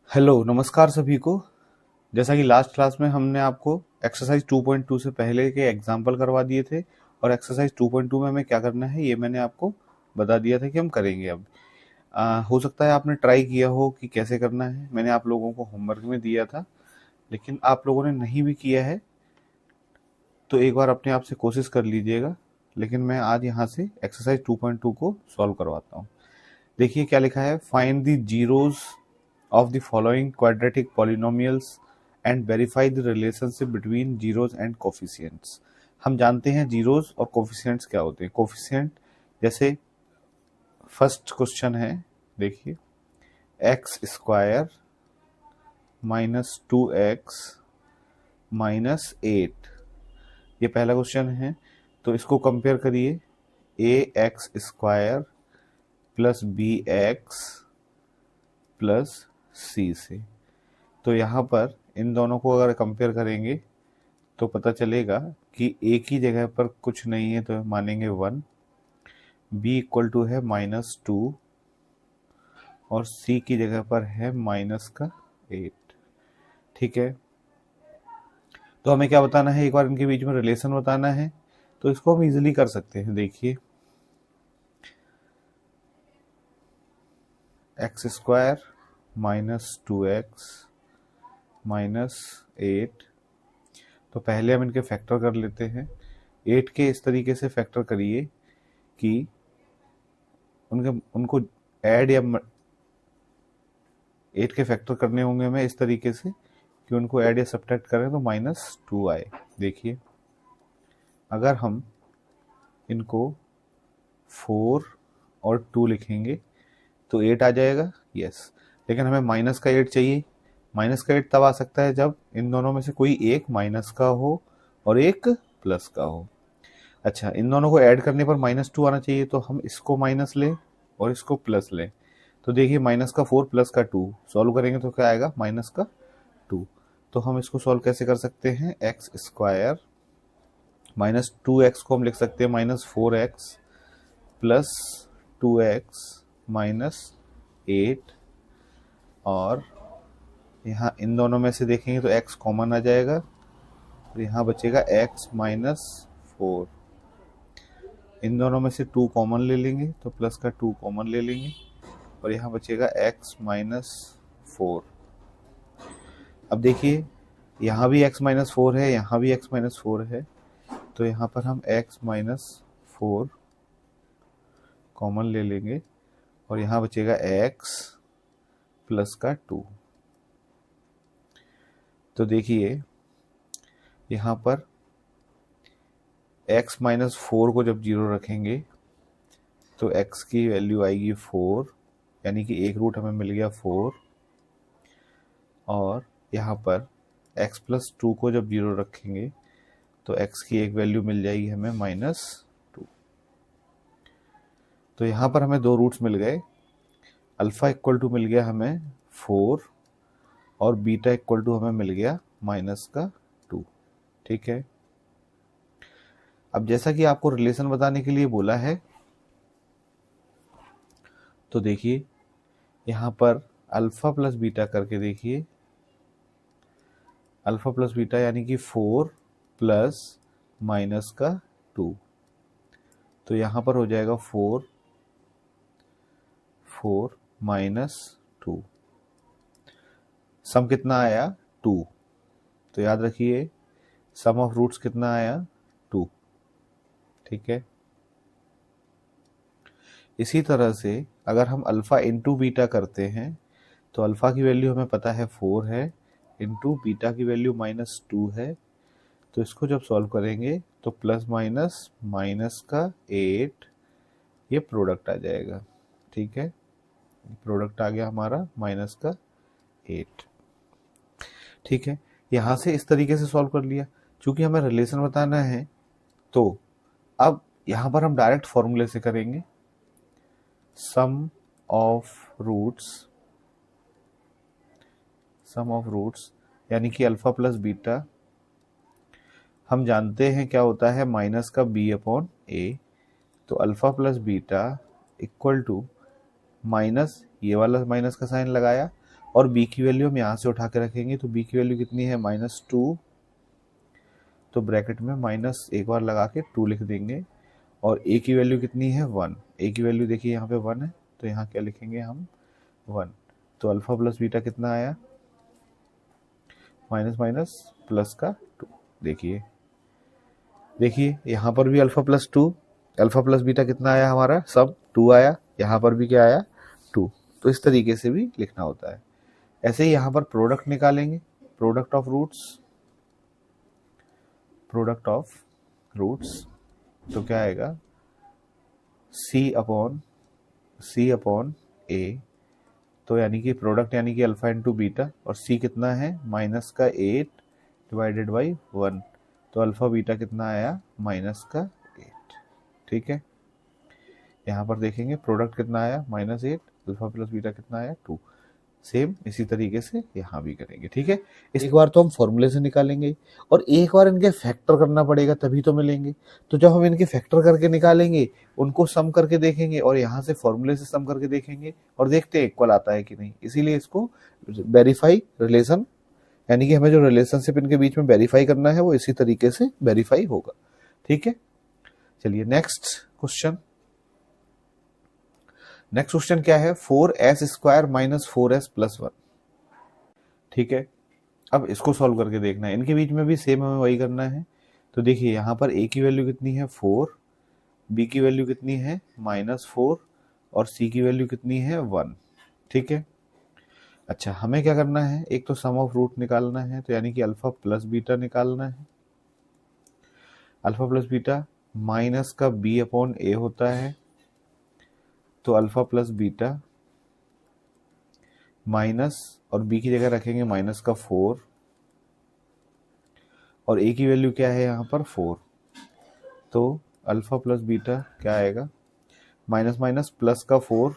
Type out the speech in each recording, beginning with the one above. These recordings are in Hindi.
हेलो नमस्कार सभी को। जैसा कि लास्ट क्लास में हमने आपको एक्सरसाइज 2.2 से पहले के एग्जाम्पल करवा दिए थे और एक्सरसाइज 2.2 में हमें क्या करना है ये मैंने आपको बता दिया था कि हम करेंगे। अब हो सकता है आपने ट्राई किया हो कि कैसे करना है। मैंने आप लोगों को होमवर्क में दिया था, लेकिन आप लोगों ने नहीं भी किया है तो एक बार अपने आप से कोशिश कर लीजिएगा। लेकिन मैं आज यहाँ से एक्सरसाइज 2.2 को सॉल्व करवाता हूँ। देखिए क्या लिखा है। Find the zeros of the following quadratic polynomials and verify the relationship between zeros and coefficients। हम जानते हैं जीरोस और कोफिशिएंट्स क्या होते हैं। कोफिशिएंट जैसे फर्स्ट क्वेश्चन है, देखिए x square minus 2x minus 8, ये पहला क्वेश्चन है। तो इसको कंपेयर करिए A X square plus B X plus C से। तो यहाँ पर इन दोनों को अगर कंपेयर करेंगे तो पता चलेगा कि ए की जगह पर कुछ नहीं है तो मानेंगे 1, बी इक्वल टू है -2 और सी की जगह पर है -8। ठीक है, तो हमें क्या बताना है, एक बार इनके बीच में रिलेशन बताना है। तो इसको हम इजीली कर सकते हैं। देखिए x square minus 2x minus 8, तो पहले हम इनके फैक्टर कर लेते हैं। 8 के इस तरीके से फैक्टर करिए कि उनको ऐड या 8 के फैक्टर करने होंगे हमें इस तरीके से कि उनको ऐड या सब्ट्रैक्ट करें तो -2 आए। देखिए अगर हम इनको 4 और 2 लिखेंगे तो 8 आ जाएगा, यस। लेकिन हमें माइनस का 8 चाहिए। माइनस का 8 तब आ सकता है जब इन दोनों में से कोई एक माइनस का हो और एक प्लस का हो। अच्छा, इन दोनों को ऐड करने पर -2 आना चाहिए, तो हम इसको माइनस लें और इसको प्लस लें। तो देखिए माइनस का 4 प्लस का 2 सॉल्व करेंगे तो क्या आएगा, -2। तो हम इसको सॉल्व कैसे कर सकते हैं, एक्स स्क्वायर -2x को हम लिख सकते हैं -4x प्लस 2x -8, और यहाँ इन दोनों में से देखेंगे तो x कॉमन आ जाएगा और यहाँ बचेगा x -4। इन दोनों में से 2 कॉमन ले लेंगे तो प्लस का 2 कॉमन ले लेंगे और यहाँ बचेगा x -4। अब देखिए यहाँ भी x -4 है, यहाँ भी x -4 है, तो यहाँ पर हम x -4 कॉमन ले लेंगे और यहाँ बचेगा x प्लस का 2। तो देखिए यहाँ पर x -4 को जब 0 रखेंगे तो x की वैल्यू आएगी 4, यानी कि एक रूट हमें मिल गया 4। और यहाँ पर x प्लस 2 को जब 0 रखेंगे तो x की एक वैल्यू मिल जाएगी हमें -2। तो यहाँ पर हमें 2 रूट्स मिल गए। अल्फा इक्वल टू मिल गया हमें 4 और बीटा इक्वल टू हमें मिल गया -2। ठीक है, अब जैसा कि आपको रिलेशन बताने के लिए बोला है, तो देखिए यहाँ पर अल्फा प्लस बीटा करके देखिए, अल्फा प्लस बीटा यानी कि 4 प्लस -2। तो यहाँ पर हो जाएगा 4 -2। सम कितना आया, 2। तो याद रखिए सम ऑफ रूट्स कितना आया, 2। ठीक है, इसी तरह से अगर हम अल्फा इंटू बीटा करते हैं तो अल्फा की वैल्यू हमें पता है 4 है, इंटू बीटा की वैल्यू -2 है। तो इसको जब सॉल्व करेंगे तो प्लस माइनस का 8, ये प्रोडक्ट आ जाएगा। ठीक है, प्रोडक्ट आ गया हमारा -8। ठीक है, यहाँ से इस तरीके से सॉल्व कर लिया। चूंकि हमें रिलेशन बताना है तो अब यहाँ पर हम डायरेक्ट फॉर्मूले से करेंगे। सम ऑफ रूट्स यानी कि अल्फा प्लस बीटा, हम जानते हैं क्या होता है, माइनस का b/a। तो alpha plus beta equal to minus, ये वाला माइनस का साइन लगाया और b की वैल्यू हम यहाँ से उठा के रखेंगे, तो b की वैल्यू कितनी है -2, तो ब्रैकेट में माइनस एक बार लगा के 2 लिख देंगे। और a की वैल्यू कितनी है 1, a की वैल्यू देखिए यहाँ पे 1 है, तो यहाँ क्या लिखेंगे हम 1। तो अल्फा प्लस बीटा कितना आया, माइनस माइनस प्लस का 2। देखिए यहाँ पर भी alpha plus 2, alpha plus beta कितना आया हमारा, सब 2 आया, यहाँ पर भी क्या आया 2। तो इस तरीके से भी लिखना होता है। ऐसे ही यहाँ पर प्रोडक्ट निकालेंगे, प्रोडक्ट ऑफ रूट्स, तो क्या आएगा c अपॉन a, तो यानी कि प्रोडक्ट यानी कि अल्फा इंटू बीटा, और c कितना है माइनस का 8 डिवाइडेड बाई 1, तो अल्फा बीटा कितना आया माइनस का 8। ठीक है, यहाँ पर देखेंगे प्रोडक्ट कितना आया -8, अल्फा प्लस बीटा कितना आया 2। सेम इसी तरीके से यहाँ भी करेंगे। ठीक है, एक बार तो हम फॉर्मूले से निकालेंगे और एक बार इनके फैक्टर करना पड़ेगा तभी तो मिलेंगे। तो जब हम इनके फैक्टर करके निकालेंगे, उनको सम करके देखेंगे और यहाँ से फॉर्मूले से सम करके देखेंगे और देखते हैं इक्वल आता है कि नहीं। इसीलिए इसको वेरीफाई रिलेशन, यानी कि हमें जो रिलेशनशिप इनके बीच में वेरीफाई करना है वो इसी तरीके से वेरीफाई होगा। ठीक है, चलिए नेक्स्ट क्वेश्चन क्या है, 4s² माइनस 4s प्लस 1। ठीक है, अब इसको सॉल्व करके देखना है, इनके बीच में भी सेम हमें वही करना है। तो देखिए यहाँ पर a की वैल्यू कितनी है 4, b की वैल्यू कितनी है -4 और c की वैल्यू कितनी है 1। ठीक है, अच्छा हमें क्या करना है, एक तो सम ऑफ रूट निकालना है, तो यानी कि अल्फा प्लस बीटा निकालना है। अल्फा प्लस बीटा माइनस का b अपॉन a होता है, तो अल्फा प्लस बीटा माइनस और b की जगह रखेंगे माइनस का 4 और a की वैल्यू क्या है यहाँ पर 4, तो अल्फा प्लस बीटा क्या आएगा माइनस माइनस प्लस का 4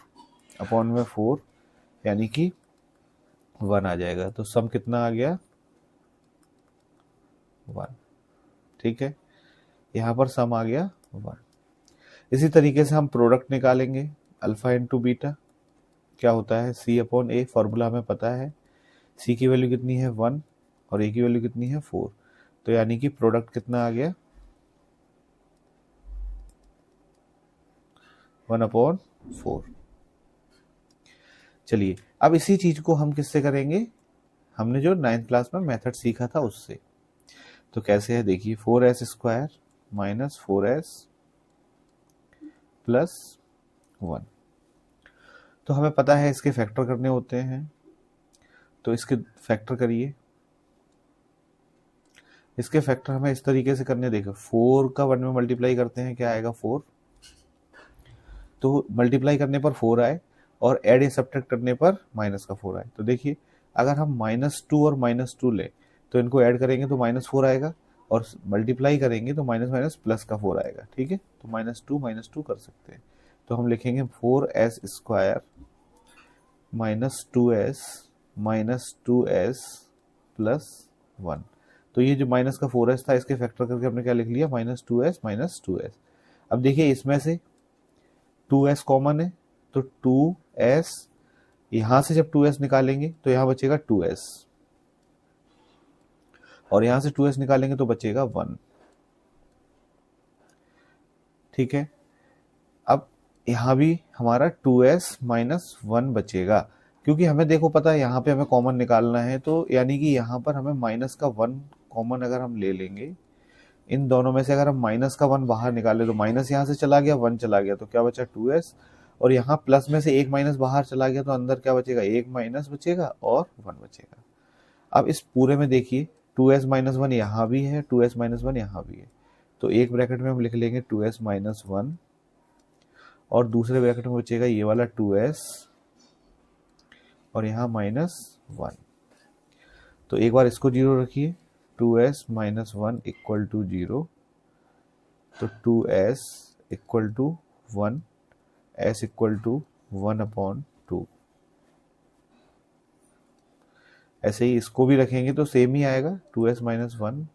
अपॉन में 4 यानी कि 1 आ जाएगा। तो सम कितना आ गया 1। ठीक है, यहाँ पर सम आ गया 1। इसी तरीके से हम प्रोडक्ट निकालेंगे, अल्फा इंटू बीटा क्या होता है c अपॉन a, फॉर्मूला हमें पता है। c की वैल्यू कितनी है 1 और a की वैल्यू कितनी है 4, तो यानी कि प्रोडक्ट कितना आ गया 1/4। चलिए अब इसी चीज को हम किससे करेंगे, हमने जो 9th क्लास में मेथड सीखा था उससे। तो कैसे है देखिए, 4s² माइनस 4s प्लस 1, तो हमें पता है इसके फैक्टर करने होते हैं, तो इसके फैक्टर करिए। इसके फैक्टर हमें इस तरीके से करने, देखो 4 का 1 में मल्टीप्लाई करते हैं, क्या आएगा 4, तो मल्टीप्लाई करने पर 4 आए और ऐड या सब्ट्रैक्ट करने पर माइनस का 4 आए। तो देखिए अगर हम -2 और -2 ले तो इनको ऐड करेंगे तो -4 आएगा और मल्टीप्लाई करेंगे तो माइनस माइनस प्लस का 4 आएगा। ठीक है, तो -2 कर सकते हैं। तो हम लिखेंगे 4s² माइनस 2s प्लस 1। तो ये जो माइनस का 4s था इसके फैक्टर करके हमने क्या लिख लिया -2s। अब देखिए इसमें से 2s कॉमन है, तो 2s, यहां से जब 2s निकालेंगे तो यहां बचेगा 2s और यहां से 2s निकालेंगे तो बचेगा 1। ठीक है, अब यहां भी हमारा 2s माइनस 1 बचेगा, क्योंकि हमें देखो पता है यहाँ पे हमें कॉमन निकालना है, तो यानी कि यहाँ पर हमें माइनस का 1 कॉमन अगर हम ले लेंगे, इन दोनों में से अगर हम माइनस का 1 बाहर निकाले तो माइनस यहाँ से चला गया, 1 चला गया, तो क्या बचा 2s, और यहाँ प्लस में से एक माइनस बाहर चला गया तो अंदर क्या बचेगा, एक माइनस बचेगा और 1 बचेगा। अब इस पूरे में देखिए 2s माइनस 1 यहाँ भी है, 2s माइनस 1 यहाँ भी है, तो एक ब्रैकेट में हम लिख लेंगे 2s माइनस 1 और दूसरे ब्रैकेट में बचेगा ये वाला 2s और यहाँ -1। तो एक बार इसको 0 रखिए, 2s माइनस 1 इक्वल टू 0, तो 2s equal to 1, s equal to 1/2। ऐसे ही इसको भी रखेंगे तो सेम ही आएगा, 2s माइनस 1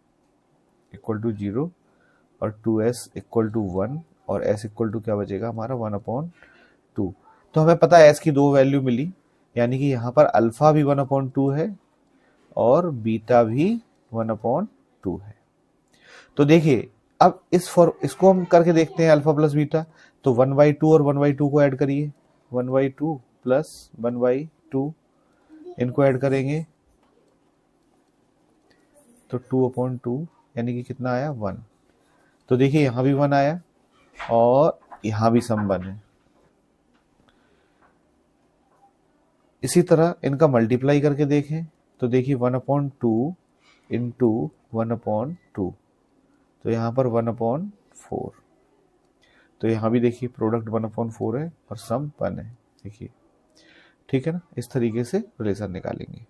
इक्वल टू 0 और 2s इक्वल टू 1 और s इक्वल टू क्या बचेगा हमारा 1/2। तो हमें पता है s की 2 वैल्यू मिली, यानी कि यहाँ पर अल्फा भी 1/2 है और बीटा भी 1/2 है। तो देखिए अब इसको हम करके देखते हैं अल्फा प्लस बीटा। तो 1/2 और 1/2 को ऐड करिए, 1/2 प्लस 1/2 इनको ऐड करेंगे तो 2/2 यानी कि कितना आया 1। तो देखिए यहां भी 1 आया और यहां भी सम 1 है। इसी तरह इनका मल्टीप्लाई करके देखें तो देखिए 1/2 इंटू 1/2, तो यहाँ पर 1/4। तो यहाँ भी देखिए प्रोडक्ट 1/4 है और सम 1 है। देखिए ठीक है ना, इस तरीके से रिलेशन निकालेंगे।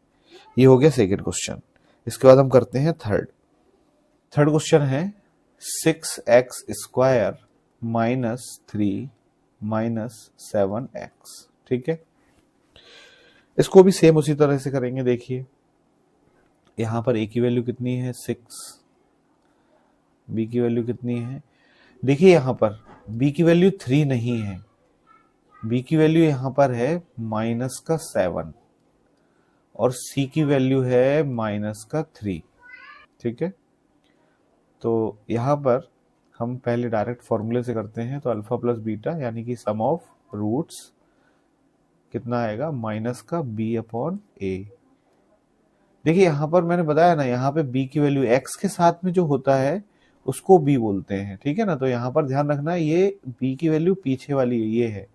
ये हो गया सेकेंड क्वेश्चन। इसके बाद हम करते हैं थर्ड क्वेश्चन है 6x² माइनस 3 माइनस 7x। ठीक है, इसको भी सेम उसी तरह से करेंगे। देखिए यहां पर a की वैल्यू कितनी है 6, b की वैल्यू कितनी है, देखिए यहां पर b की वैल्यू 3 नहीं है, b की वैल्यू यहां पर है -7 और c की वैल्यू है -3। ठीक है, तो यहां पर हम पहले डायरेक्ट फॉर्मूले से करते हैं। तो अल्फा प्लस बीटा यानी कि सम ऑफ रूट्स कितना आएगा -b/a। देखिए यहां पर मैंने बताया ना, यहाँ पे b की वैल्यू x के साथ में जो होता है उसको b बोलते हैं। ठीक है ना, तो यहाँ पर ध्यान रखना ये b की वैल्यू पीछे वाली है, ये है।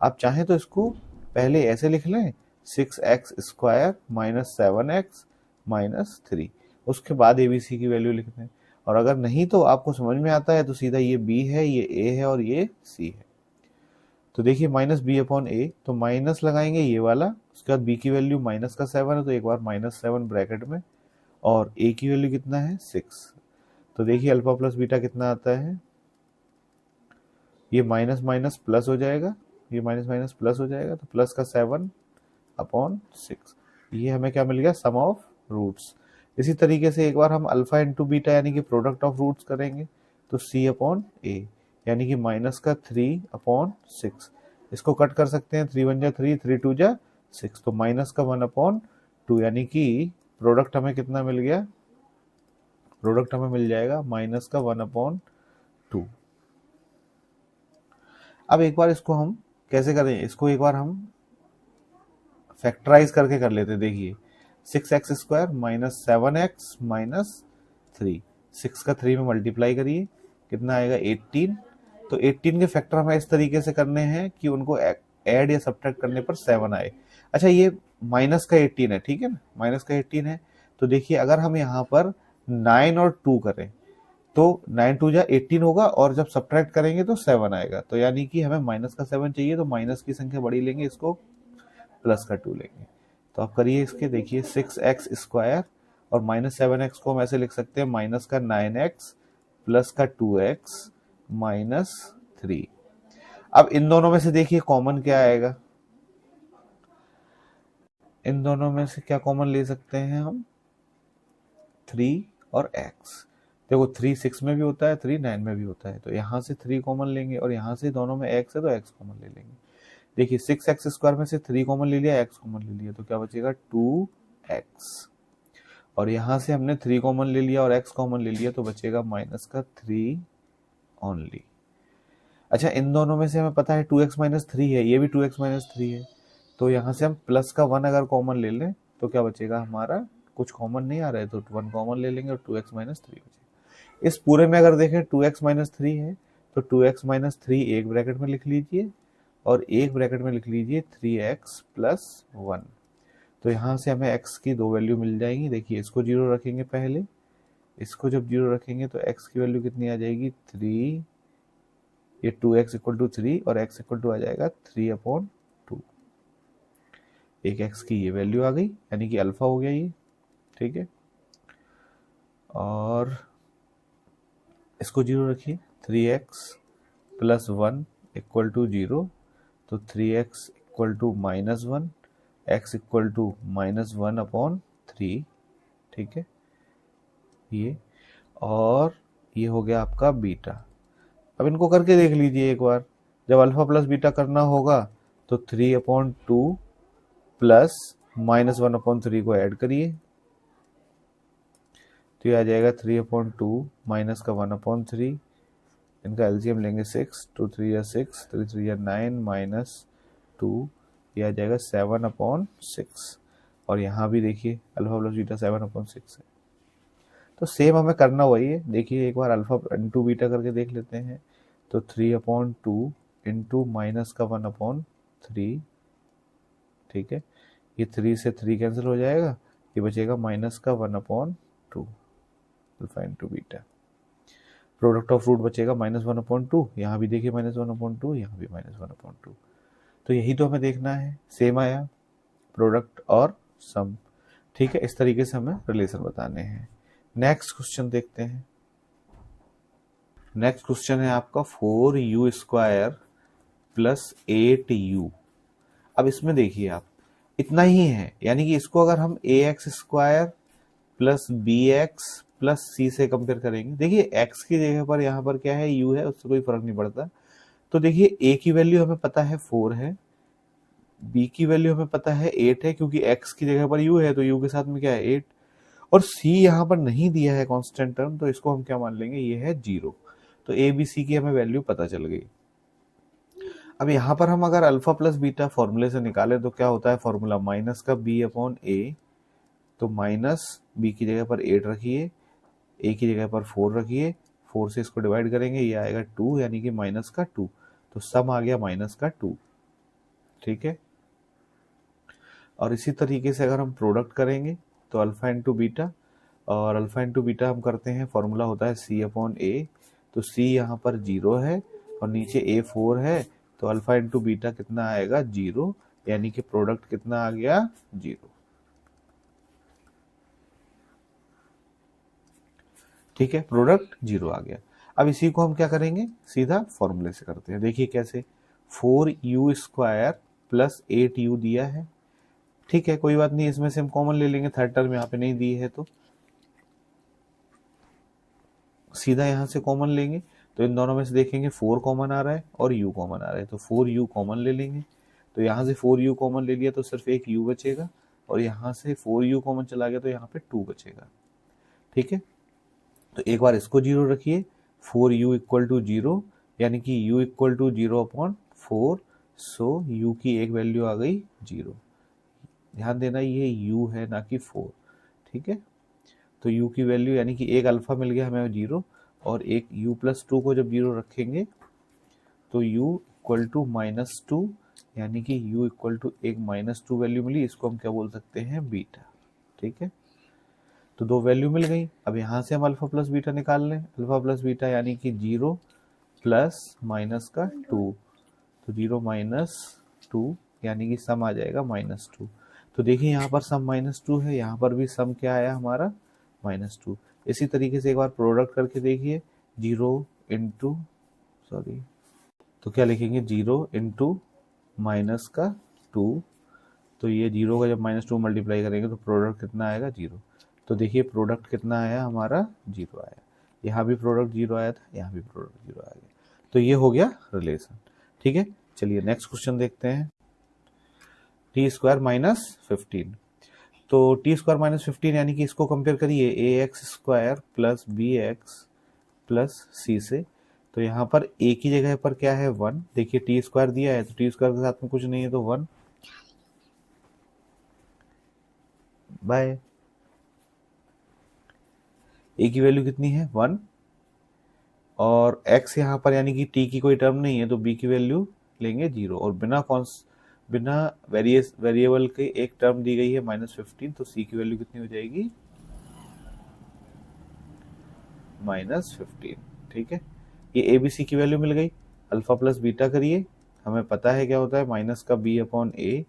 आप चाहें तो इसको पहले ऐसे लिख लें 6x² माइनस 7x माइनस 3, उसके बाद abc की वैल्यू लिख दें। और अगर नहीं तो आपको समझ में आता है तो सीधा ये b है, ये a है और ये c है। तो देखिए -b/a, तो माइनस लगाएंगे ये वाला, उसके बाद b की वैल्यू -7 है तो एक बार -7 ब्रैकेट में, और a की वैल्यू कितना है 6। तो देखिए अल्फा प्लस बीटा कितना आता है, ये माइनस माइनस प्लस हो जाएगा, ये माइनस माइनस प्लस हो जाएगा, तो प्लस का 7/6। ये हमें क्या मिल गया सम ऑफ रूट्स। इसी तरीके से एक बार हम अल्फा इंटू बीटा यानी कि प्रोडक्ट ऑफ रूट्स करेंगे तो c/a यानी कि -3/6। इसको कट कर सकते हैं, 3 1 जा 3, 3 2 जा 6, तो -1/2 यानी कि प्रोडक्ट हमें कितना मिल गया, प्रोडक्ट हमें मिल जाएगा -1/2। अब एक बार इसको हम कैसे करें, इसको एक बार हम फैक्टराइज करके कर लेते हैं। देखिए 6x² माइनस 7x माइनस 3, 6 का 3 में मल्टीप्लाई करिए, कितना आएगा 18। तो 18 के फैक्टर हमें इस तरीके से करने हैं कि उनको ऐड या सब्ट्रैक्ट करने पर 7 आए। अच्छा ये माइनस का 18 है, ठीक है ना, माइनस का 18 है। तो देखिए अगर हम यहाँ पर 9 और 2 करें तो 9 2 जा 18 होगा और जब सब्ट्रैक्ट करेंगे तो 7 आएगा। तो यानी कि हमें माइनस का 7 चाहिए, तो माइनस की संख्या बड़ी लेंगे, इसको प्लस का 2 लेंगे। तो आप करिए इसके, देखिए 6x² और -7x को हम ऐसे लिख सकते हैं माइनस का 9x प्लस का 2x माइनस 3। अब इन दोनों में से देखिए कॉमन क्या आएगा, इन दोनों में से क्या कॉमन ले सकते हैं हम, 3 और x। देखो 3 6 में भी होता है, 3 9 में भी होता है, तो यहाँ से 3 कॉमन लेंगे और यहाँ से दोनों में x है तो x कॉमन ले लेंगे। देखिए 6x² में से 3 कॉमन ले लिया, x कॉमन ले लिया, तो क्या बचेगा 2x। और यहाँ से हमने 3 कॉमन ले लिया और x कॉमन ले लिया, तो बचेगा माइनस का 3 ओनली। अच्छा इन दोनों में से हमें पता है 2x माइनस 3 है, ये भी 2x माइनस 3 है, तो यहाँ से हम प्लस का 1 अगर कॉमन ले लें तो क्या बचेगा हमारा, कुछ कॉमन नहीं आ रहा है तो 1 कॉमन ले लेंगे और 2x माइनस 3 बचेगा। इस पूरे में अगर देखें 2x माइनस 3 है तो 2x माइनस 3 एक ब्रैकेट में लिख लीजिए और एक ब्रैकेट में लिख लीजिए 3x प्लस 1। तो यहाँ से हमें x की 2 वैल्यू मिल जाएंगी। देखिए इसको 0 रखेंगे पहले, इसको जब 0 रखेंगे तो x की वैल्यू कितनी आ जाएगी 3, ये 2x इक्वल टू 3 और x इक्वल टू आ जाएगा 3/2। एक x की ये वैल्यू आ गई यानी कि अल्फा हो गया ये, ठीक है। और इसको 0 रखिए, 3x प्लस 1 इक्वल टू 0, तो 3x equal to -1, x equal to -1/3, ठीक है ये। और ये हो गया आपका बीटा। अब इनको करके देख लीजिए एक बार, जब अल्फा प्लस बीटा करना होगा तो 3/2 प्लस -1/3 को ऐड करिए तो ये आ जाएगा 3/2 माइनस का 1/3, इनका एलसीएम लेंगे 6, 2 3 या 6, 3 3 या 9 -2, ये आ जाएगा 7/6। और यहाँ भी देखिए अल्फा प्लस बीटा 7/6 है। तो सेम हमें करना वही है। देखिए एक बार अल्फा इंटू बीटा करके देख लेते हैं। तो 3/2 इंटू माइनस का 1/3, ठीक है, ये 3 से 3 कैंसिल हो जाएगा, ये बचेगा माइनस का 1/2 alpha into beta. Product of root बचेगा -1/2, यहाँ भी देखिए -1/2, यहाँ भी -1/2। तो यही तो हमें देखना है, सेम आया प्रोडक्ट और सम। ठीक है, इस तरीके से हमें रिलेशन बताने हैं। नेक्स्ट क्वेश्चन देखते हैं। नेक्स्ट क्वेश्चन है आपका 4u² प्लस 8u। अब इसमें देखिए आप, इतना ही है, यानी कि इसको अगर हम ax² plus bx plus c से कंपेयर करेंगे, देखिए x की जगह पर यहाँ पर क्या है, u है, उससे कोई फर्क नहीं पड़ता। तो देखिए a की वैल्यू हमें पता है 4 है, b की वैल्यू हमें पता है 8 है, क्योंकि x की जगह पर u है तो u के साथ में क्या है 8, और c यहाँ पर नहीं दिया है कांस्टेंट टर्म, तो इसको हम क्या मान लेंगे, ये है 0। तो a b c की हमें वैल्यू पता चल गई। अब यहाँ पर हम अगर अल्फा प्लस बीटा फॉर्मूले से निकालें तो क्या होता है फॉर्मूला, माइनस का b/a, तो माइनस b की जगह पर 8 रखिए, a की जगह पर 4 रखिए, 4 से इसको डिवाइड करेंगे, ये आएगा 2, यानी कि माइनस का 2, तो सम आ गया माइनस का 2। ठीक है, और इसी तरीके से अगर हम प्रोडक्ट करेंगे तो अल्फा इंटू बीटा, और अल्फा इंटू बीटा हम करते हैं, फॉर्मूला होता है c/a, तो c यहाँ पर 0 है और नीचे a 4 है, तो अल्फा इंटू बीटा कितना आएगा 0, यानी कि प्रोडक्ट कितना आ गया 0। ठीक है, प्रोडक्ट 0 आ गया। अब इसी को हम क्या करेंगे, सीधा फॉर्मूले से करते हैं। देखिए कैसे, 4u² प्लस 8u दिया है, ठीक है, कोई बात नहीं, इसमें से हम कॉमन ले लेंगे, थर्ड टर्म यहाँ पे नहीं दी है तो सीधा यहाँ से कॉमन लेंगे, तो इन दोनों में से देखेंगे 4 कॉमन आ रहा है और u कॉमन आ रहा है, तो 4u कॉमन ले लेंगे। तो यहाँ से 4u कॉमन ले लिया तो सिर्फ एक u बचेगा, और यहाँ से 4u कॉमन चला गया तो यहाँ पे 2 बचेगा। ठीक है, तो एक बार इसको 0 रखिए, 4u = 0, यानी कि u = 0/4, सो u की एक वैल्यू आ गई 0। ध्यान देना ये u है ना कि 4। ठीक है, तो u की वैल्यू यानी कि एक अल्फा मिल गया हमें 0, और एक u+2 को जब 0 रखेंगे तो u = -2, यानी कि u = एक -2 वैल्यू मिली, इसको हम क्या बोल सकते हैं, बीटा। ठीक है, तो 2 वैल्यू मिल गई। अब यहाँ से हम अल्फा प्लस बीटा निकाल लें, अल्फा प्लस बीटा यानी कि 0 प्लस माइनस का 2, तो 0 - 2, यानी कि सम आ जाएगा -2। तो देखिए यहाँ पर सम -2 है, यहाँ पर भी सम क्या आया हमारा -2। इसी तरीके से एक बार प्रोडक्ट करके देखिए, 0 इंटू सॉरी, तो क्या लिखेंगे 0 इंटू माइनस का 2, तो ये 0 का जब -2 मल्टीप्लाई करेंगे तो प्रोडक्ट कितना आएगा 0। तो देखिए प्रोडक्ट कितना आया हमारा 0 आया, यहाँ भी प्रोडक्ट 0 आया था, यहाँ भी प्रोडक्ट 0 आ गया। तो ये हो गया रिलेशन। ठीक है, चलिए नेक्स्ट क्वेश्चन देखते हैं। t² - 15, तो t² - 15 यानी कि इसको कंपेयर करिए ax² plus bx plus c से। तो यहाँ पर a की जगह पर क्या है 1, देखिए t² दिया है तो t² के साथ में कुछ नहीं है तो 1 बाय, a की वैल्यू कितनी है 1, और x यहाँ पर यानी कि t की कोई टर्म नहीं है तो b की वैल्यू लेंगे 0, और बिना वेरिएबल के एक टर्म दी गई है -15, तो c की वैल्यू कितनी हो जाएगी -15। ठीक है, ये abc की वैल्यू मिल गई। अल्फा प्लस बीटा करिए, हमें पता है क्या होता है, माइनस का b/a,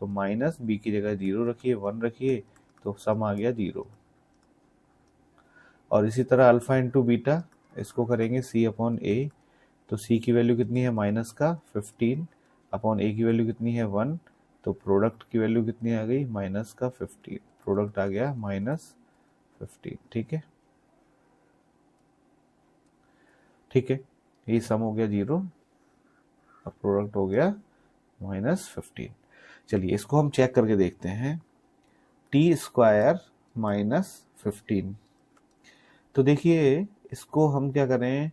तो माइनस b की जगह 0 रखिए, 1 रखिए, तो सम आ गया 0। और इसी तरह अल्फा इंटू बीटा, इसको करेंगे c/a, तो c की वैल्यू कितनी है माइनस का 15/a की वैल्यू कितनी है 1, तो प्रोडक्ट की वैल्यू कितनी आ गई माइनस का 15, प्रोडक्ट आ गया -15। ठीक है, ठीक है, ये सम हो गया 0 और प्रोडक्ट हो गया -15। चलिए इसको हम चेक करके देखते हैं। T square minus 15। तो देखिए इसको हम क्या करें,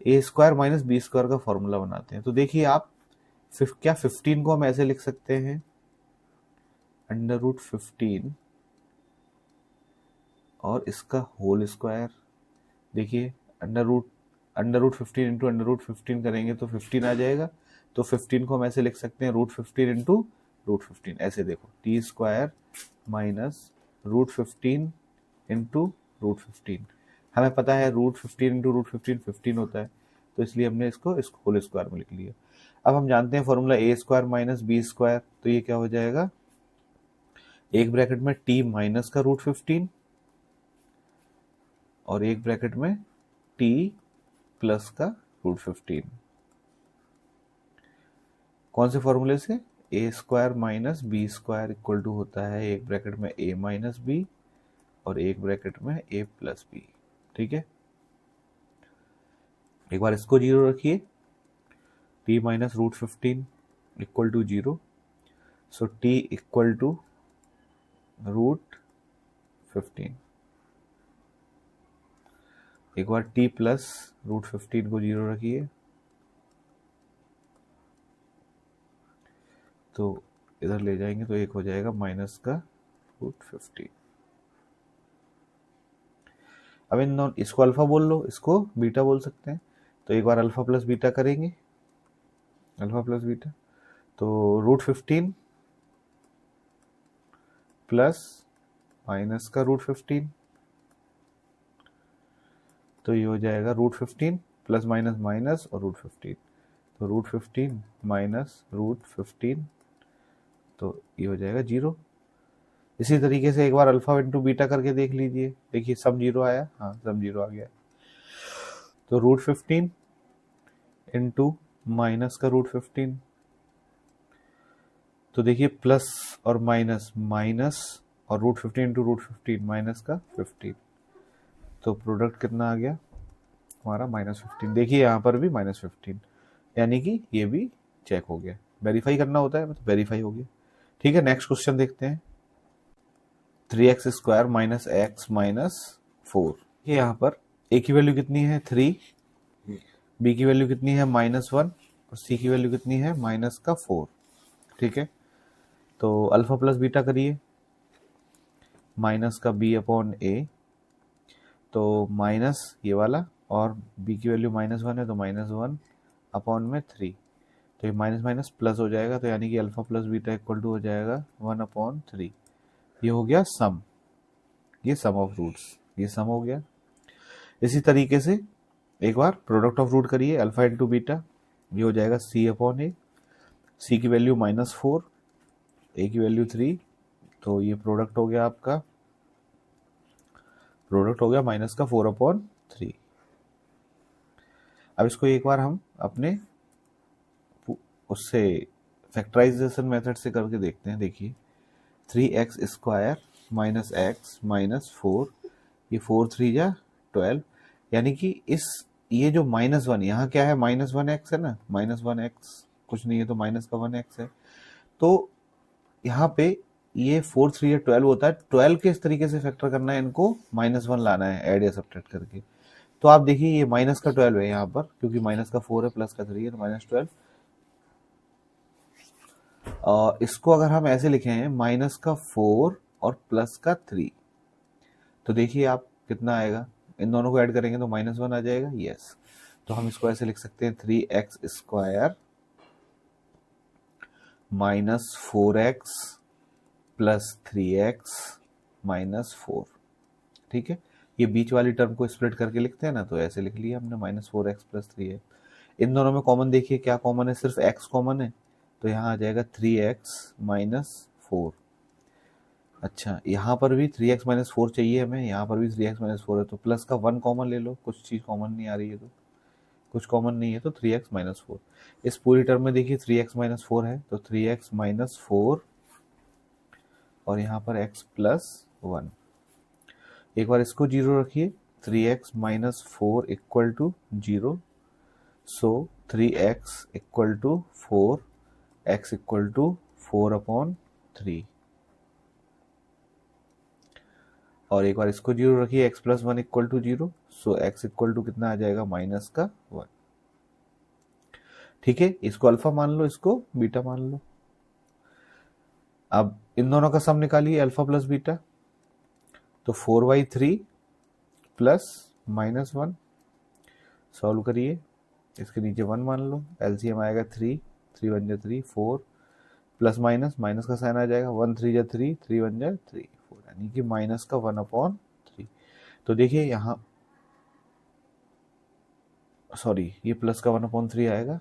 ए स्क्वायर माइनस बी स्क्वायर का फॉर्मूला बनाते हैं। तो देखिए आप क्या 15 को हम ऐसे लिख सकते हैं, अंडर रूट 15 और इसका होल स्क्वायर। देखिए under root 15 into under root 15 करेंगे तो 15 आ जाएगा। तो 15 को हम ऐसे लिख सकते हैं रूट 15 इंटू रूट 15। ऐसे देखो T square minus root 15 into root 15। हमें पता है रूट 15 इंटू रूट 15 15 होता है, तो इसलिए हमने इसको होल स्क्वायर में लिख लिया। अब हम जानते हैं फॉर्मूला ए स्क्वायर माइनस बी स्क्वायर, तो ये क्या हो जाएगा, एक ब्रैकेट में टी माइनस का रूट 15 और एक ब्रैकेट में टी प्लस का रूट 15। कौन से फॉर्मूले से, A square minus B square equal to होता है एक ब्रैकेट में ए माइनस बी और एक ब्रैकेट में ए प्लस बी। ठीक है, एक बार इसको जीरो रखिए, T minus root 15 equal to 0, so T equal to root 15। एक बार टी प्लस रूट 15 को 0 रखिए, तो इधर ले जाएंगे तो एक हो जाएगा माइनस का रूट 15। अब इन दोनों, इसको अल्फा बोल लो, इसको बीटा बोल सकते हैं। तो एक बार अल्फा प्लस बीटा करेंगे, अल्फा प्लस बीटा, तो रूट 15 प्लस माइनस का रूट 15, तो ये हो जाएगा रूट 15 प्लस माइनस माइनस और रूट 15, तो रूट 15 माइनस रूट 15, तो ये हो जाएगा 0। इसी तरीके से एक बार अल्फा इंटू बीटा करके देख लीजिए, देखिए सब 0 आया, हाँ सब 0 आ गया। तो रूट 15 इंटू माइनस का रूट 15, तो देखिए प्लस और माइनस माइनस और रूट 15 इंटू रूट 15 माइनस का 15, तो प्रोडक्ट कितना आ गया हमारा माइनस 15। देखिए यहाँ पर भी माइनस 15, यानी कि ये भी चेक हो गया। वेरीफाई करना होता है, मतलब वेरीफाई हो गया। ठीक है, नेक्स्ट क्वेश्चन देखते हैं। 3x square minus x minus 4। ये यहाँ पर a की वैल्यू कितनी है 3, b की वैल्यू कितनी है -1 और c की वैल्यू कितनी है माइनस का 4। ठीक है, तो अल्फा प्लस बीटा करिए, माइनस का b अपॉन a, तो माइनस ये वाला और b की वैल्यू -1 है तो -1 अपॉन में 3, तो ये माइनस माइनस प्लस हो जाएगा, तो यानी कि alpha plus beta equal to हो जाएगा 1/3। ये हो गया सम, ये सम ऑफ रूट्स, ये सम हो गया। इसी तरीके से एक बार प्रोडक्ट ऑफ रूट करिए, अल्फा इंटू बीटा, ये हो जाएगा c अपॉन ए, c की वैल्यू -4, a की वैल्यू 3, तो ये प्रोडक्ट हो गया आपका, प्रोडक्ट हो गया माइनस का 4/3। अब इसको एक बार हम अपने उससे फैक्टराइजेशन मेथड से करके देखते हैं। देखिए 3x square minus x minus 4, ये 4 3 जा 12, यानी कि इस ये जो -1 यहाँ क्या है -1x है ना, -1x कुछ नहीं है तो माइनस का 1x है, तो यहाँ पे ये 4 3 या 12 होता है। 12 के इस तरीके से फैक्टर करना है, इनको -1 लाना है ऐड या सब्ट्रैक्ट करके। तो आप देखिए ये माइनस का 12 है यहाँ पर, क्योंकि माइनस का 4 है प्लस का 3 है, तो -12। इसको अगर हम ऐसे लिखे हैं माइनस का 4 और प्लस का 3, तो देखिए आप कितना आएगा, इन दोनों को ऐड करेंगे तो -1 आ जाएगा। यस, तो हम इसको ऐसे लिख सकते हैं 3x square minus 4x plus 3x minus 4। ठीक है, ये बीच वाली टर्म को स्प्लिट करके लिखते हैं ना, तो ऐसे लिख लिया हमने -4x प्लस 3x। इन दोनों में कॉमन देखिए क्या कॉमन है, सिर्फ x कॉमन है, तो यहाँ आ जाएगा 3x माइनस 4। अच्छा, यहाँ पर भी 3x माइनस 4 चाहिए हमें, यहाँ पर भी 3x माइनस 4 है, तो प्लस का 1 कॉमन ले लो, कुछ चीज़ कॉमन नहीं आ रही है, तो कुछ कॉमन नहीं है, तो 3x माइनस 4। इस पूरी टर्म में देखिए 3x माइनस 4 है, तो 3x माइनस 4 और यहाँ पर x प्लस 1। एक बार इसको 0 रखिए, 3x minus 4 equal to 0, so 3x equal to 4, x equal to 4/3। और एक बार इसको 0 रखिए, x+1 = 0, सो x = कितना आ जाएगा, -1। ठीक है, इसको अल्फा मान लो, इसको बीटा मान लो। अब इन दोनों का सम निकालिए, अल्फा प्लस बीटा, तो 4/3 प्लस -1। सॉल्व करिए, इसके नीचे 1 मान लो, एलसीएम आएगा 3, 3 1 3, 4 प्लस माइनस का साइन आ जाएगा, 1 3 3, 3 1 3, 4, यानी कि माइनस का 1/3। तो देखिए यहाँ, सॉरी, ये प्लस का 1/3 आएगा।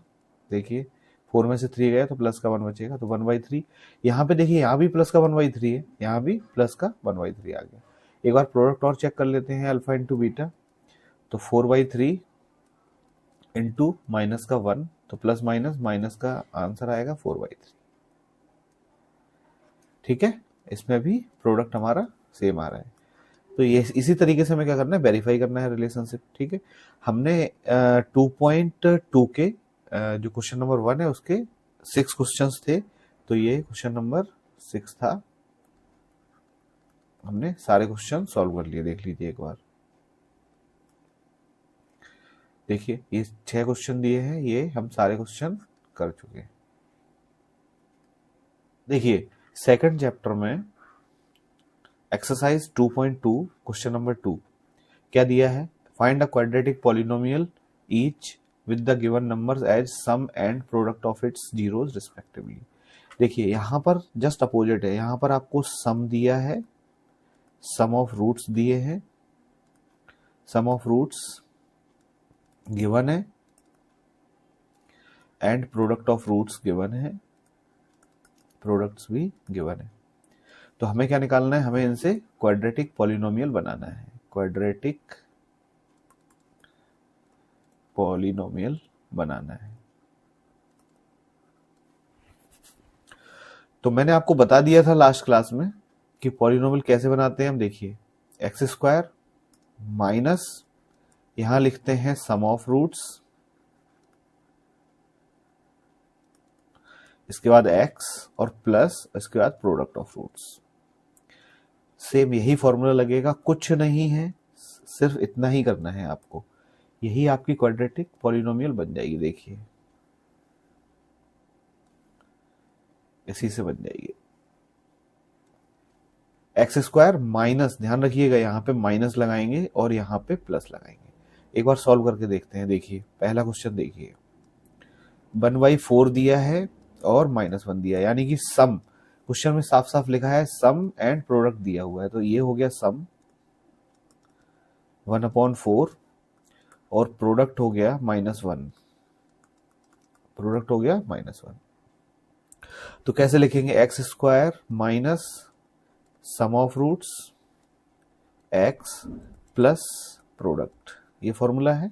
देखिए 4 में से 3 गया तो प्लस का 1 बचेगा, तो 1/3। यहाँ पे देखिए, यहाँ भी प्लस का 1/3 है, यहाँ भी प्लस का 1/3 आ गया। एक बार प्रोडक्ट और चेक कर लेते हैं, अल्फा इंटू बीटा, तो 4/3 इंटू माइनस का 1, तो प्लस माइनस का आंसर आएगा 4/3। ठीक है, इसमें भी प्रोडक्ट हमारा सेम आ रहा है। तो ये इसी तरीके से हमें क्या करना है, वेरीफाई करना है रिलेशनशिप। ठीक है, हमने 2.2 के जो क्वेश्चन नंबर 1 है उसके 6 क्वेश्चंस थे, तो ये क्वेश्चन नंबर 6 था। हमने सारे क्वेश्चन सॉल्व कर लिए, देख लीजिए एक बार। देखिए ये 6 क्वेश्चन दिए हैं, ये हम सारे क्वेश्चन कर चुके हैं। देखिए सेकंड चैप्टर में एक्सरसाइज 2.2 क्वेश्चन नंबर 2 क्या दिया है, find a quadratic polynomial each with the given numbers as sum and product of its zeros respectively. देखिए यहाँ पर जस्ट अपोजिट है, यहाँ पर आपको सम दिया है, सम ऑफ रूट्स दिए हैं, सम ऑफ रूट्स गिवन है and product of roots given है, प्रोडक्ट्स भी गिवन है। तो हमें क्या निकालना है, हमें इनसे क्वाड्रेटिक पॉलिनोमियल बनाना है, क्वाड्रेटिक पॉलिनोमियल बनाना है। तो मैंने आपको बता दिया था लास्ट क्लास में कि पॉलिनोमियल कैसे बनाते हैं हम। देखिए x² माइनस, यहां लिखते हैं सम ऑफ रूट्स, इसके बाद x और प्लस इसके बाद प्रोडक्ट ऑफ रूट्स। सेम यही फॉर्मूला लगेगा, कुछ नहीं है, सिर्फ इतना ही करना है आपको, यही आपकी क्वाड्रेटिक पॉलिनोमियल बन जाएगी। देखिए इसी से बन जाएगी। x² माइनस, ध्यान रखिएगा यहाँ पे माइनस लगाएंगे और यहाँ पे प्लस लगाएंगे। एक बार सॉल्व करके देखते हैं। देखिए पहला क्वेश्चन देखिए, 1/4 दिया है और -1 दिया है, यानी कि सम, क्वेश्चन में साफ साफ लिखा है सम एंड प्रोडक्ट दिया हुआ है, तो ये हो गया सम 1/4 और प्रोडक्ट हो गया -1, प्रोडक्ट हो गया -1। तो कैसे लिखेंगे, x² minus sum of roots x plus product, ये फॉर्मूला है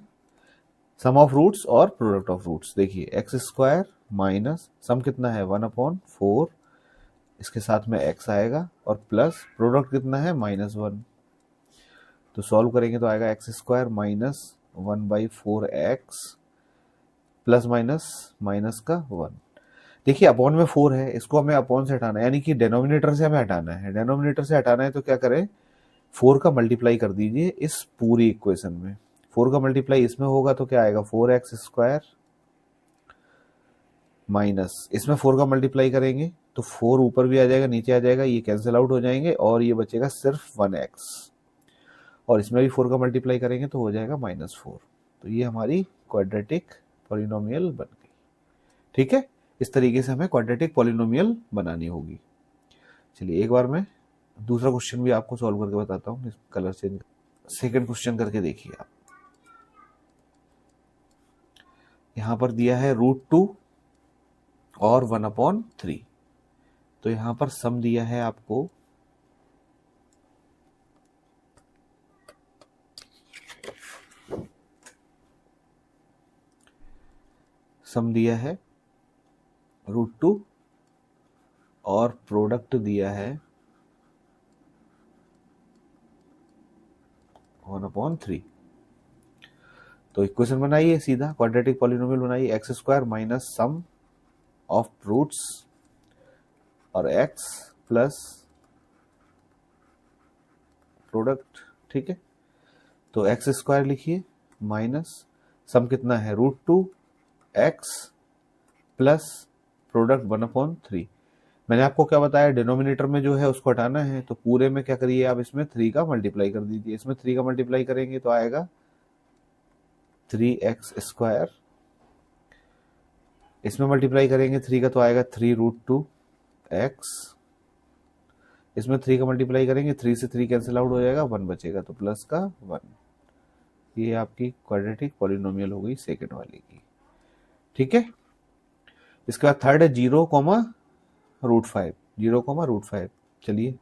सम ऑफ रूट्स और प्रोडक्ट ऑफ रूट्स। देखिए x² माइनस सम कितना है 1/4, इसके साथ में x आएगा और प्लस प्रोडक्ट कितना है -1। तो सॉल्व करेंगे तो आएगा x² minus 1/4x plus minus का 1। देखिए अपॉन में 4 है, इसको हमें अपॉन से हटाना है, यानी कि डिनोमिनेटर से हमें हटाना है। डिनोमिनेटर से हटाना है तो क्या करें, 4 का मल्टीप्लाई कर दीजिए इस पूरी इक्वेशन में। 4 का मल्टीप्लाई इसमें होगा तो क्या आएगा, 4x² माइनस, इसमें 4 का मल्टीप्लाई करेंगे तो 4 ऊपर भी आ जाएगा नीचे आ जाएगा, ये कैंसिल आउट हो जाएंगे और ये बचेगा सिर्फ 1x, और इसमें भी 4 का मल्टीप्लाई करेंगे तो हो जाएगा -4। तो ये हमारी क्वाड्रेटिक पॉलिनोमियल बन गई। ठीक है, इस तरीके से हमें क्वाड्रेटिक पॉलिनोमियल बनानी होगी। चलिए एक बार मैं दूसरा क्वेश्चन भी आपको सॉल्व करके बताता हूँ, कलर चेंज। सेकंड क्वेश्चन करके देखिए आप, यहां पर दिया है √2 और 1/3, तो यहां पर सम दिया है आपको सम दिया है √2 और प्रोडक्ट दिया है 1/3। तो इक्वेशन बनाइए सीधा, क्वाड्रेटिक पॉलिनोमियल बनाइए, x² minus sum of roots और x प्लस प्रोडक्ट, ठीक है। तो एक्स स्क्वायर लिखिए माइनस सम कितना है √2 x प्लस प्रोडक्ट 1/3। मैंने आपको क्या बताया, डिनोमिनेटर में जो है उसको हटाना है, तो पूरे में क्या करिए आप, इसमें 3 का मल्टीप्लाई कर दीजिए। इसमें 3 का मल्टीप्लाई करेंगे तो आएगा 3x², इसमें मल्टीप्लाई करेंगे 3 का तो आएगा 3√2x, इसमें 3 का मल्टीप्लाई करेंगे 3 से 3 कैंसिल आउट हो जाएगा, 1 बचेगा तो प्लस का 1। ये आपकी क्वाड्रेटिक पॉलिनोमियल हो गई सेकंड वाली की, ठीक है। इसके बाद थर्ड है 0,√5, 0,√5। चलिए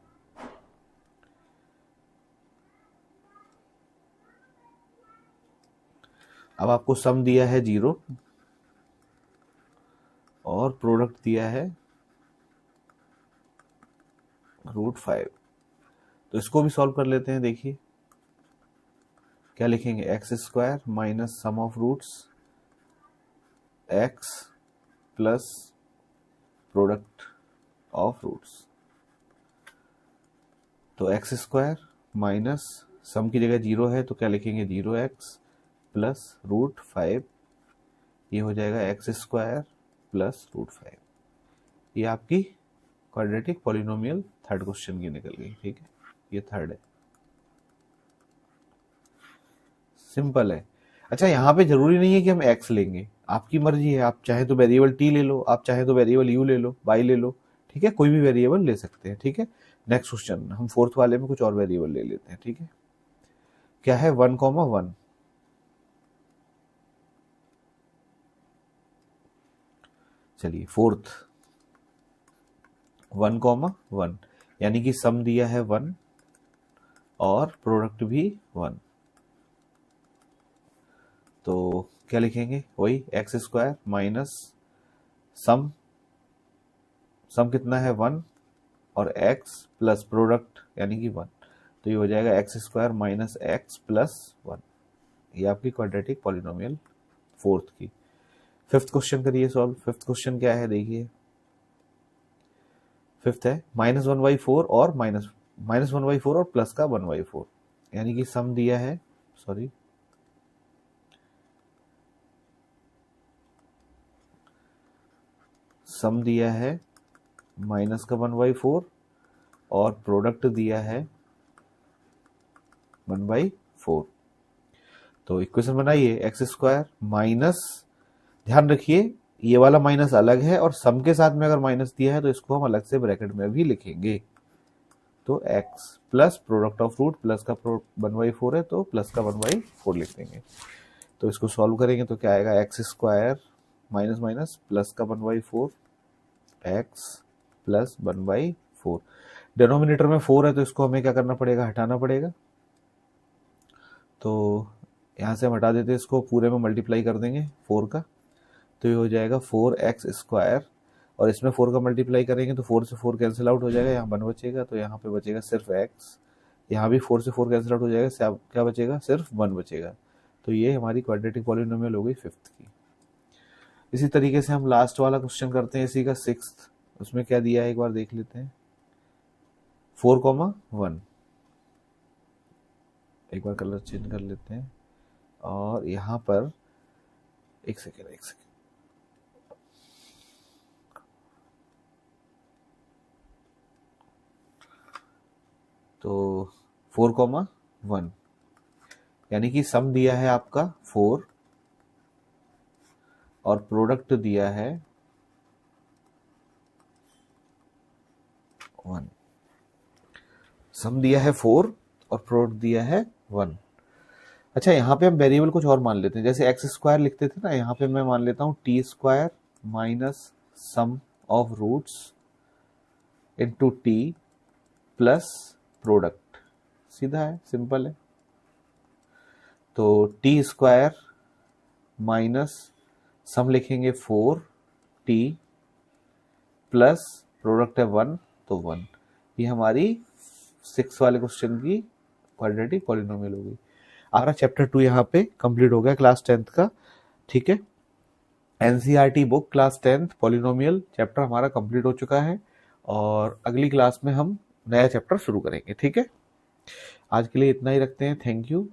अब आपको सम दिया है 0 और प्रोडक्ट दिया है √5, तो इसको भी सॉल्व कर लेते हैं। देखिए क्या लिखेंगे, x² minus sum of roots x plus product of roots. तो x² माइनस सम की जगह 0 है तो क्या लिखेंगे 0x प्लस √5, ये हो जाएगा x² प्लस √5। ये आपकी क्वाड्रेटिक पॉलिनोमियल थर्ड क्वेश्चन की निकल गई, ठीक है। ये थर्ड है, सिंपल है। अच्छा यहाँ पे जरूरी नहीं है कि हम x लेंगे, आपकी मर्जी है, आप चाहे तो वेरिएबल t ले लो, आप चाहे तो वेरिएबल u ले लो, y ले लो, ठीक है, कोई भी वेरिएबल ले सकते हैं, ठीक है। नेक्स्ट क्वेश्चन, हम फोर्थ वाले में कुछ और वेरिएबल ले लेते हैं, ठीक है। क्या है 1,1। चलिए फोर्थ 1,1, यानी कि सम दिया है 1 और प्रोडक्ट भी 1। तो क्या लिखेंगे, वही x² माइनस सम कितना है 1 और x प्लस प्रोडक्ट यानी कि 1, तो ये हो जाएगा x² माइनस x प्लस 1। ये आपकी क्वाड्रेटिक पॉलिनोमियल फोर्थ की। फिफ्थ क्वेश्चन करिए सॉल्व। फिफ्थ क्वेश्चन क्या है देखिए, फिफ्थ है -1/4 और -1/4 और प्लस का 1/4, यानी कि सम दिया है, सॉरी सम दिया है माइनस का 1/4 और प्रोडक्ट दिया है 1/4। तो इक्वेशन बनाइए, x² माइनस, ध्यान रखिए ये वाला माइनस अलग है और सम के साथ में अगर माइनस दिया है तो इसको हम अलग से ब्रैकेट में भी लिखेंगे। तो x plus product of root plus का 1/4 है तो प्लस का 1/4 लिख देंगे। तो इसको सॉल्व करेंगे तो क्या आएगा, x² माइनस माइनस प्लस का 1/4 x प्लस 1/4। डिनोमिनेटर में 4 है तो इसको हमें क्या करना पड़ेगा, हटाना पड़ेगा। तो यहाँ से हम हटा देते हैं, इसको पूरे में मल्टीप्लाई कर देंगे 4 का, तो ये हो जाएगा 4x² और इसमें 4 का मल्टीप्लाई करेंगे तो 4 से 4 कैंसिल आउट हो जाएगा, यहाँ 1 बचेगा, तो यहाँ पे बचेगा सिर्फ x। यहाँ भी 4 से 4 कैंसिल आउट हो जाएगा, क्या बचेगा, सिर्फ 1 बचेगा। तो ये हमारी क्वाड्रेटिक पॉलिनोमियल हो गई फिफ्थ की। इसी तरीके से हम लास्ट वाला क्वेश्चन करते हैं इसी का, सिक्स्थ। उसमें क्या दिया है एक बार देख लेते हैं, 4,1। एक बार कलर चेंज कर लेते हैं और यहाँ पर एक सेकेंड तो 4,1 यानी कि सम दिया है आपका 4 और प्रोडक्ट दिया है 1। सम दिया है 4 और प्रोडक्ट दिया है 1। अच्छा यहाँ पे हम वेरिएबल कुछ और मान लेते हैं, जैसे x² लिखते थे ना, यहाँ पे मैं मान लेता हूँ t² minus sum of roots into t plus product. सीधा है, सिंपल है। तो t² माइनस सम लिखेंगे 4t प्लस प्रोडक्ट है 1 तो 1। ये हमारी 6 वाले क्वेश्चन की क्वाड्रेटिक पॉलिनोमियल हो गई। हमारा चैप्टर 2 यहाँ पे कंप्लीट हो गया क्लास 10th का, ठीक है। NCERT book class 10th polynomial chapter हमारा कंप्लीट हो चुका है और अगली क्लास में हम नया चैप्टर शुरू करेंगे। ठीक है, आज के लिए इतना ही रखते हैं। Thank you.